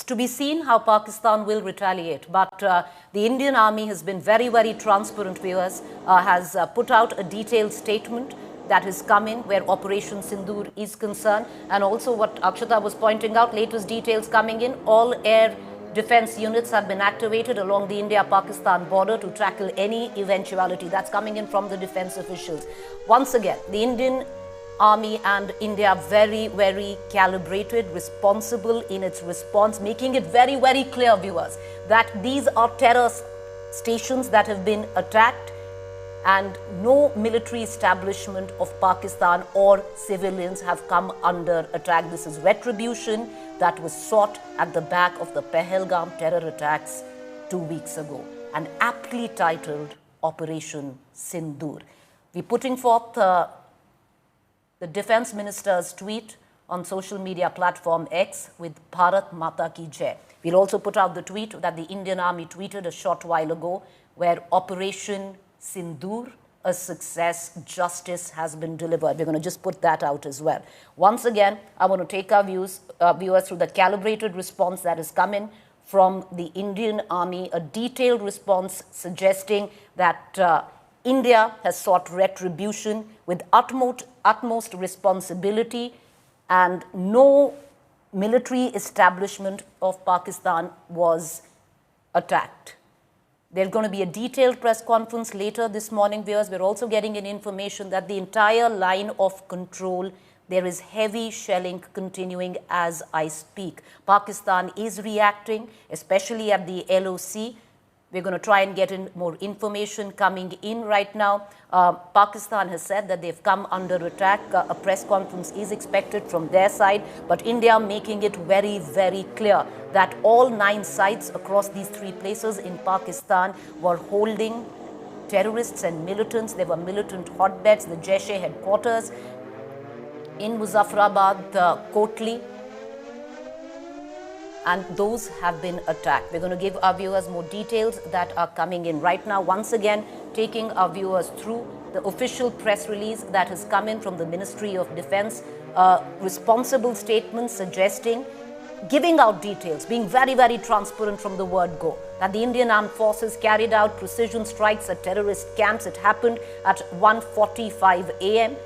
It's to be seen how Pakistan will retaliate. But the Indian Army has been very, very transparent, viewers, has put out a detailed statement that has come in where Operation Sindoor is concerned. And also what Akshata was pointing out, latest details coming in, all air defense units have been activated along the India-Pakistan border to tackle any eventuality. That's coming in from the defense officials. Once again, the Indian Army and India very, very calibrated, responsible in its response, making it very, very clear, viewers, that these are terror stations that have been attacked and no military establishment of Pakistan or civilians have come under attack. This is retribution that was sought at the back of the Pahalgam terror attacks 2 weeks ago, and aptly titled Operation Sindoor. We're putting forth the Defense Minister's tweet on social media platform X with Bharat Mata Ki Jai. We'll also put out the tweet that the Indian Army tweeted a short while ago where Operation Sindoor, a success, justice has been delivered. We're going to just put that out as well. Once again, I want to take our viewers through the calibrated response that has come in from the Indian Army, a detailed response suggesting that India has sought retribution with utmost responsibility, and no military establishment of Pakistan was attacked. There's going to be a detailed press conference later this morning, viewers. We're also getting an information that the entire line of control, there is heavy shelling continuing as I speak. Pakistan is reacting, especially at the LOC. We're going to try and get in more information coming in right now. Pakistan has said that they've come under attack. A press conference is expected from their side, but India making it very, very clear that all 9 sites across these 3 places in Pakistan were holding terrorists and militants. There were militant hotbeds, the Jaish-e headquarters in Muzaffarabad, Kotli, and those have been attacked. We're going to give our viewers more details that are coming in right now. Once again, taking our viewers through the official press release that has come in from the Ministry of Defense, responsible statement suggesting, giving out details, being very, very transparent from the word go, that the Indian Armed Forces carried out precision strikes at terrorist camps. It happened at 1:45 a.m.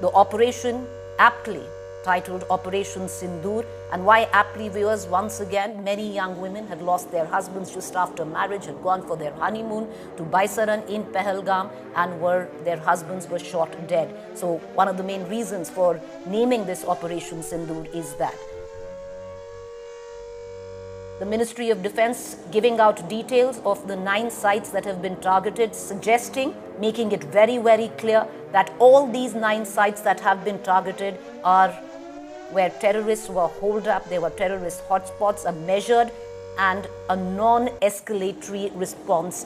The operation, aptly titled Operation Sindoor. And why aptly, viewers? Once again, many young women had lost their husbands just after marriage, had gone for their honeymoon to Baisaran in Pahalgam, and their husbands were shot dead. So one of the main reasons for naming this Operation Sindoor is that. The Ministry of Defense giving out details of the 9 sites that have been targeted, suggesting, making it very, very clear that all these 9 sites that have been targeted are where terrorists were holed up. There were terrorist hotspots, a measured and a non-escalatory response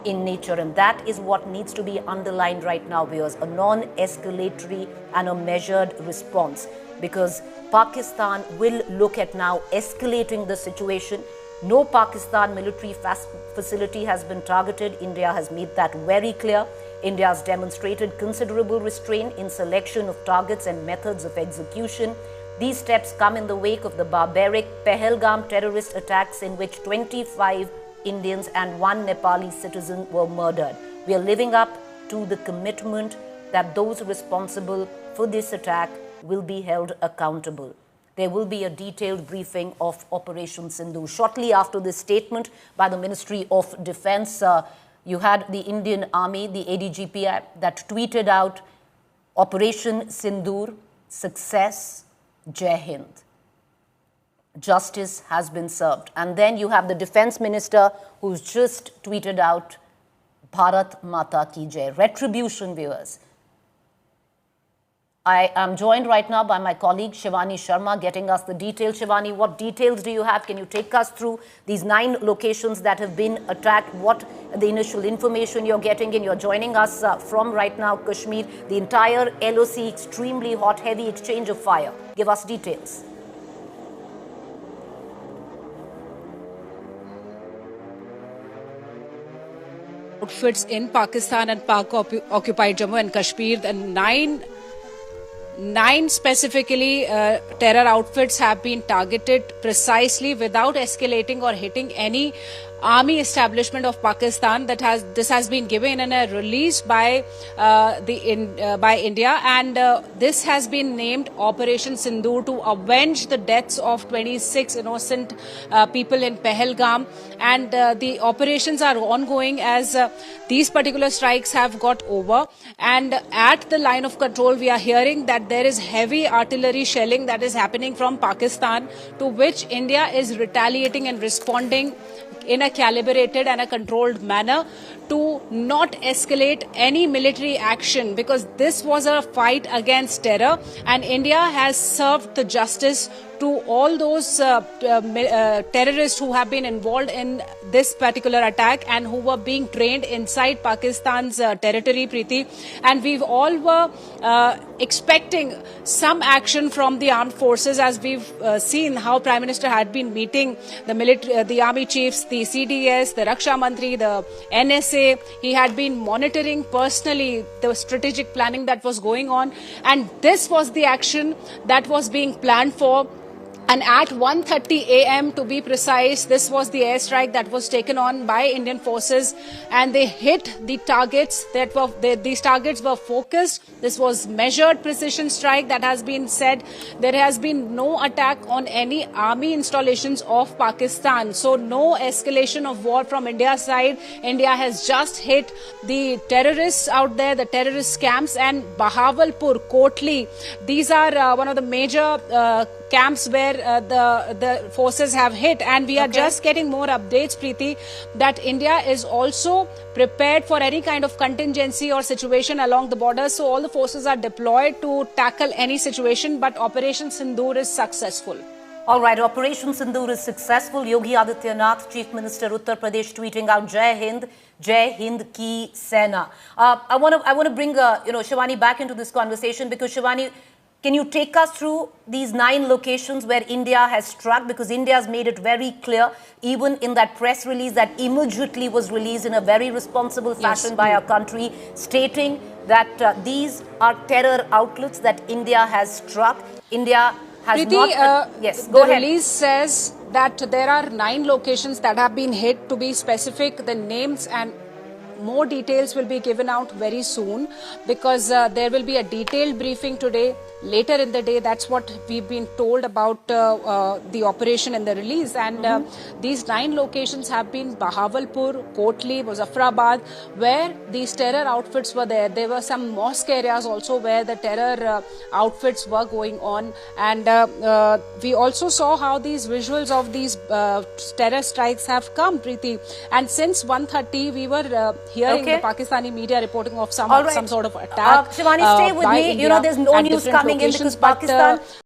in nature. And that is what needs to be underlined right now, viewers, a non-escalatory and a measured response. Because Pakistan will look at now escalating the situation. No Pakistan military facility has been targeted. India has made that very clear. India has demonstrated considerable restraint in selection of targets and methods of execution. These steps come in the wake of the barbaric Pahalgam terrorist attacks in which 25 Indians and 1 Nepali citizen were murdered. We are living up to the commitment that those responsible for this attack will be held accountable. There will be a detailed briefing of Operation Sindoor. Shortly after this statement by the Ministry of Defense, you had the Indian Army, the ADGP, that tweeted out Operation Sindoor, success, Jai Hind. Justice has been served. And then you have the Defense Minister who's just tweeted out Bharat Mata Ki Jai. Retribution, viewers. I am joined right now by my colleague Shivani Sharma, getting us the details. Shivani, what details do you have? Can you take us through these 9 locations that have been attacked? What the initial information you're getting in? You're joining us from right now Kashmir. The entire LOC extremely hot, heavy exchange of fire. Give us details. Outfits in Pakistan and Pak-occupied Jammu and Kashmir, the 9 specifically terror outfits have been targeted precisely without escalating or hitting any army establishment of Pakistan. This has been given in a release by by India, and this has been named Operation Sindoor to avenge the deaths of 26 innocent people in Pahalgam. And the operations are ongoing as these particular strikes have got over. And at the line of control, we are hearing that there is heavy artillery shelling that is happening from Pakistan, to which India is retaliating and responding in a calibrated and a controlled manner to not escalate any military action, because this was a fight against terror, and India has served the justice to all those terrorists who have been involved in this particular attack and who were being trained inside Pakistan's territory, Preeti. And we all were expecting some action from the armed forces, as we've seen how Prime Minister had been meeting the army chiefs, the CDS, the Raksha Mantri, the NSA. He had been monitoring personally the strategic planning that was going on, and this was the action that was being planned for. And at 1:30 a.m. to be precise, this was the airstrike that was taken on by Indian forces, and they hit the targets that were, these targets were focused. This was measured precision strike that has been said. There has been no attack on any army installations of Pakistan. So no escalation of war from India's side. India has just hit the terrorists out there, the terrorist camps, and Bahawalpur, Kotli. These are one of the major camps where the forces have hit, and we are just getting more updates, Preeti, that India is also prepared for any kind of contingency or situation along the borders. So all the forces are deployed to tackle any situation, but Operation Sindoor is successful. All right, Operation Sindoor is successful. Yogi Adityanath, Chief Minister Uttar Pradesh, tweeting out Jai Hind Ki Sena. I want to bring Shivani back into this conversation, because Shivani, can you take us through these 9 locations where India has struck? Because India has made it very clear, even in that press release that immediately was released in a very responsible fashion by our country, stating that these are terror outlets that India has struck. India has not... yes, go ahead. The release says that there are 9 locations that have been hit. To be specific, the names and more details will be given out very soon, because there will be a detailed briefing today, later in the day. That's what we've been told about the operation in the release. And these 9 locations have been Bahawalpur, Kotli, Muzaffarabad, where these terror outfits were there. There were some mosque areas also where the terror outfits were going on. And we also saw how these visuals of these terror strikes have come, Preeti. And since 1:30, we were hearing the Pakistani media reporting of some sort of attack. Shivani, stay with me. There's no news coming in because Pakistan...